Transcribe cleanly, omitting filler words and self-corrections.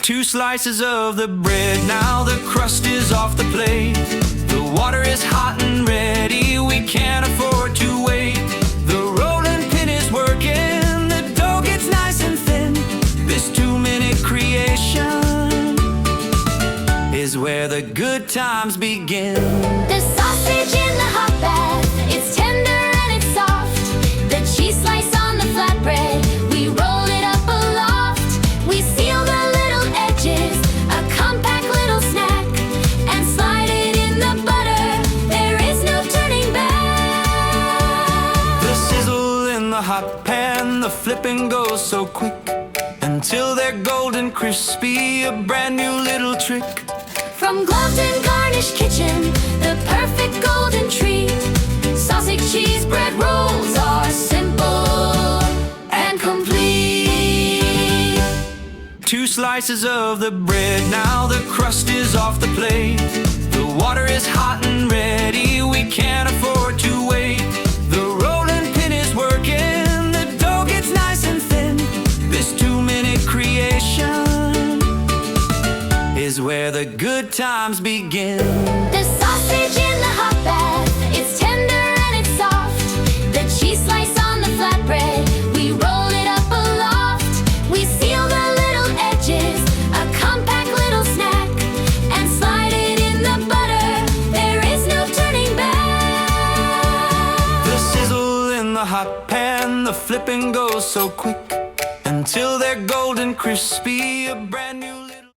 2 slices of the bread, now the crust is off the plate. The water is hot and ready, we can't afford to wait. The rolling pin is working, the dough gets nice and thin. This 2-minute creation is where the good times begin. The sausage in the hot bath, it's tender and it's soft. The cheese slice on the flatbread, we roll it up aloft. We seal the little edges, a compact little snack, and slide it in the butter. There is no turning back. The sizzle in the hot pan, the flipping goes so quick, until they're golden crispy, a brand new little trick. From gloved and garnished kitchen, the perfect golden treat. Sausage cheese bread rolls are simple and complete. 2 slices of the bread, now the crust is off the plate. The water is hot and ready, we can't afford to wait. The rolling pin is working, the dough gets nice and thin. This 2-minute creation is where the good times begin. The sausage in the hot bath, it's tender and it's soft. The cheese slice on the flatbread, we roll it up aloft. We seal the little edges, a compact little snack, and slide it in the butter. There is no turning back. The sizzle in the hot pan, the flipping goes so quick, until they're golden crispy, a brand new